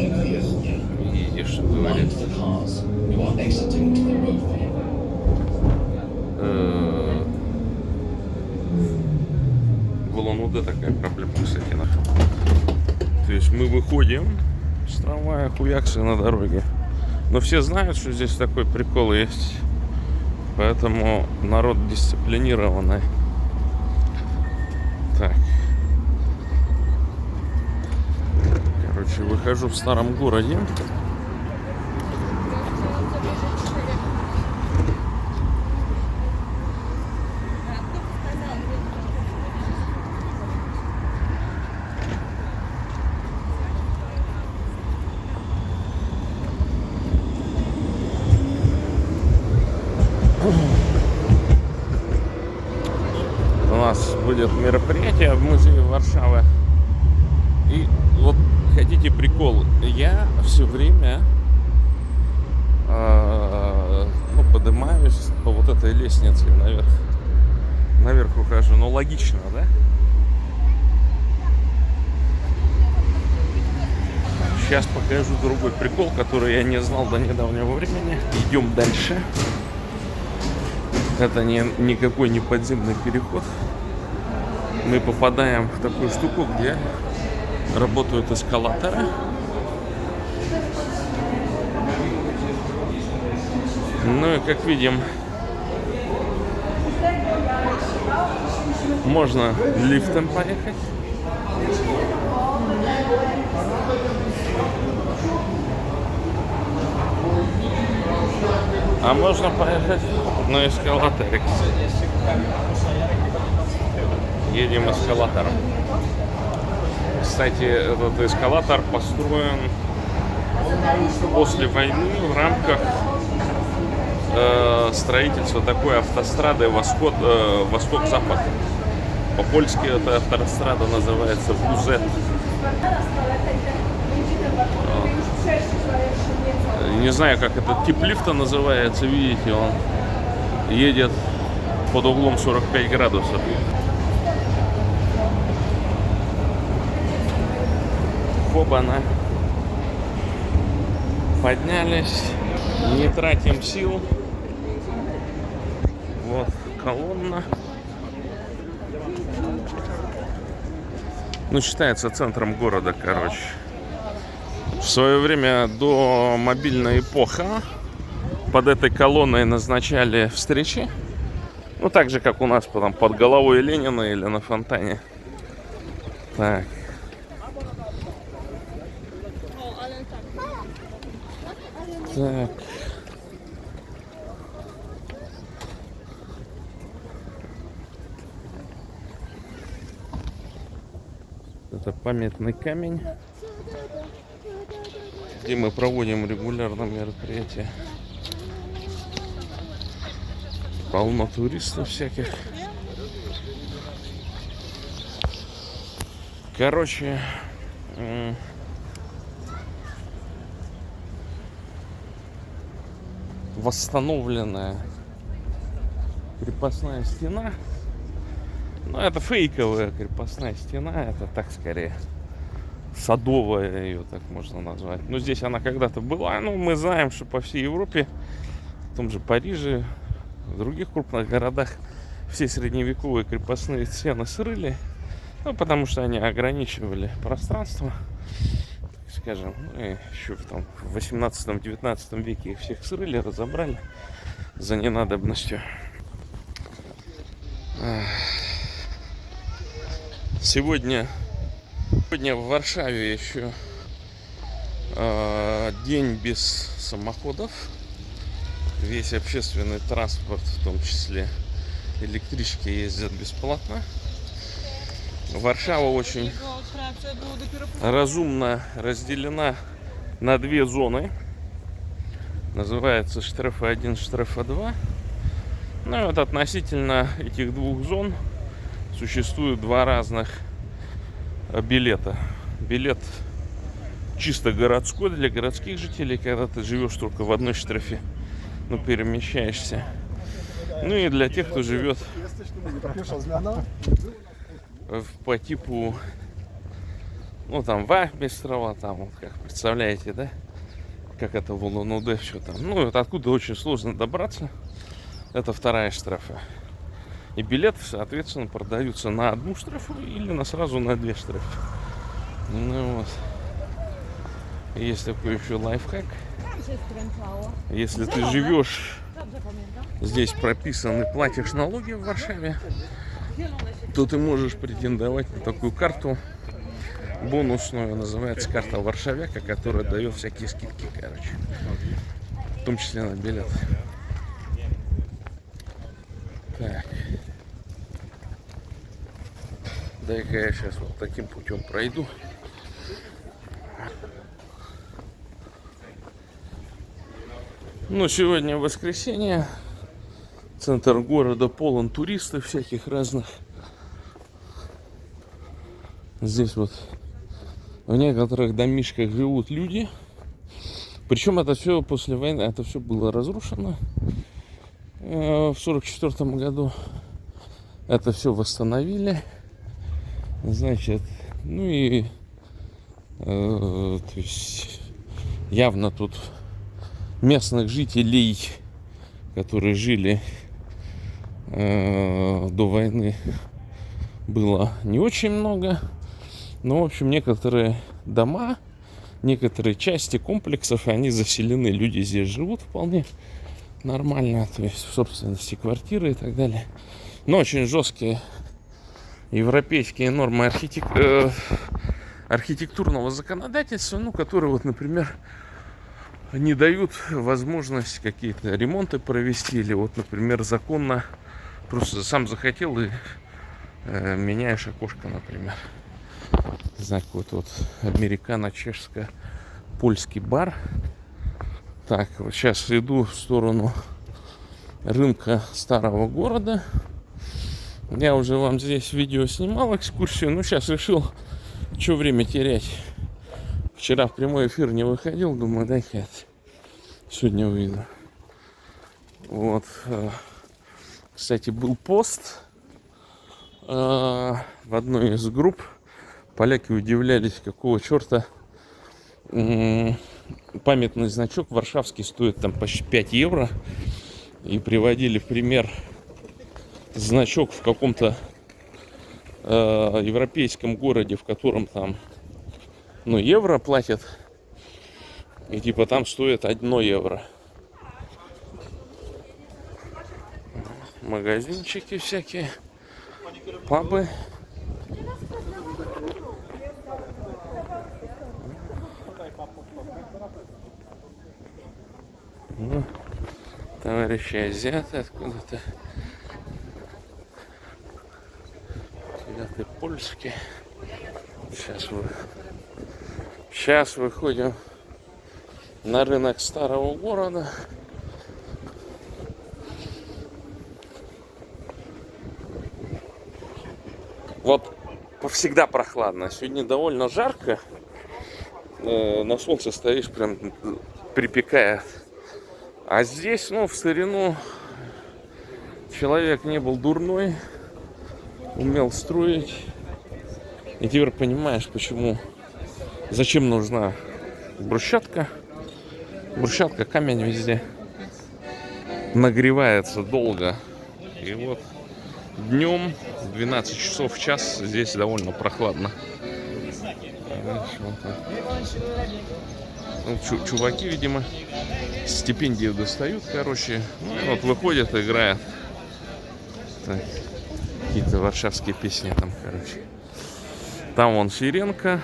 Едешь, что говорит. В Улан-Удэ такая проблема, кстати, нашла. То есть мы выходим с трамвая, хуяксы на дороге. Но все знают, что здесь такой прикол есть. Поэтому народ дисциплинированный. Так. Короче, выхожу в старом городе. У нас будет мероприятие в музее Варшавы. И вот хотите прикол? Я все время поднимаюсь по вот этой лестнице наверх. Наверх ухожу. Ну логично, да? Сейчас покажу другой прикол, который я не знал до недавнего времени. Идем дальше. Это никакой не подземный переход. Мы попадаем в такую штуку, где работают эскалаторы. Ну и как видим, можно лифтом поехать. А можно поехать на эскалаторе. Едем эскалатором. Кстати, этот эскалатор построен после войны в рамках строительства такой автострады Восток-Запад. По-польски эта автострада называется ВУЗ. Не знаю, как этот тип лифта называется. Видите, он едет под углом 45 градусов. Хобана. Поднялись. Не тратим сил. Вот колонна. Ну, считается центром города, короче. В свое время, до мобильной эпохи, под этой колонной назначали встречи. Ну, так же, как у нас там, под головой Ленина или на фонтане. Так. Так. Это памятный камень, где мы проводим регулярно мероприятия. Полно туристов всяких. Короче, восстановленная крепостная стена. Но это фейковая крепостная стена. Это так скорее садовая, ее так можно назвать. Но здесь она когда-то была. Ну, мы знаем, что по всей Европе, в том же Париже, в других крупных городах все средневековые крепостные стены срыли. Ну, потому что они ограничивали пространство, так скажем. Ну, и еще в 18-19 веке их всех срыли, разобрали за ненадобностью. Сегодня в Варшаве еще день без самоходов. Весь общественный транспорт, в том числе электрички, ездят бесплатно. Варшава очень разумно разделена на две зоны. Называется Штрафа 1, Штрафа 2. Ну и вот относительно этих двух зон существует два разных билета. Билет чисто городской для городских жителей, когда ты живешь только в одной штрафе, но перемещаешься. Ну и для тех, кто живет по типу Ну, там Вахмистрова, там, вот, как представляете, да? Как это в Улан-Удэ, все там. Ну, вот откуда очень сложно добраться. Это вторая штрафа. И билеты, соответственно, продаются на одну штрафу или сразу на 2 штрафы. Ну вот. И есть такой еще лайфхак. Если ты живешь здесь, прописан и платишь налоги в Варшаве, то ты можешь претендовать на такую карту бонусную, называется карта Варшавяка, которая дает всякие скидки, короче, в том числе на билет. Так. Дай-ка я сейчас вот таким путем пройду. Ну, сегодня воскресенье. Центр города полон туристов всяких разных. Здесь вот в некоторых домишках живут люди. Причем это все после войны, это все было разрушено в 1944 году. Это все восстановили. Значит, ну и то есть явно тут местных жителей, которые жили до войны, было не очень много. Но, в общем, некоторые дома, некоторые части комплексов, они заселены. Люди здесь живут вполне нормально. То есть в собственности квартиры и так далее. Но очень жесткие европейские нормы архитектурного законодательства, ну, которые, вот, например, не дают возможность какие-то ремонты провести. Или вот, например, законно просто сам захотел и меняешь окошко, например. Знак вот американо-чешско-польский бар. Так, вот сейчас иду в сторону рынка старого города. Я уже вам здесь видео снимал, экскурсию, но сейчас решил, что время терять. Вчера в прямой эфир не выходил, думаю, дай-ка сегодня выйду. Вот. Кстати, был пост в одной из групп. Поляки удивлялись, какого черта памятный значок варшавский стоит там почти 5 евро. И приводили в пример значок в каком-то европейском городе, в котором там, ну, евро платят. И типа там стоит 1 евро. Магазинчики всякие, пабы. Ну, товарищи азиаты откуда-то. Азиаты польские. Сейчас выходим на рынок старого города. Вот всегда прохладно. Сегодня довольно жарко. На солнце стоишь, прям припекает. А здесь, ну, в старину человек не был дурной, умел строить. И теперь понимаешь, почему, зачем нужна брусчатка. Брусчатка, камень везде. Нагревается долго. И вот днем в 12 часов в час здесь довольно прохладно. Ну, чуваки, видимо, стипендию достают, короче. Ну, вот выходят, играют. Какие-то варшавские песни там, короче. Там вон Сиренко.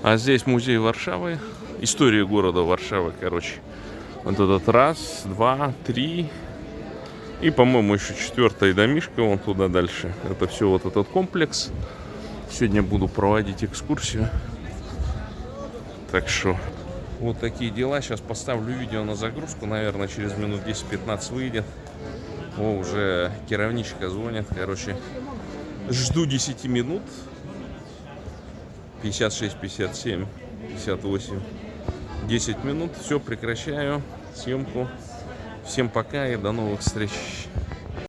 А здесь музей Варшавы. История города Варшавы, короче. Вот этот 1, 2, 3. И, по-моему, еще 4-я домишка вон туда дальше. Это все вот этот комплекс. Сегодня буду проводить экскурсию. Так что вот такие дела. Сейчас поставлю видео на загрузку. Наверное, через минут 10-15 выйдет. О, уже керовничка звонит. Короче, жду 10 минут. 56, 57, 58. 10 минут. Все, прекращаю съемку. Всем пока и до новых встреч.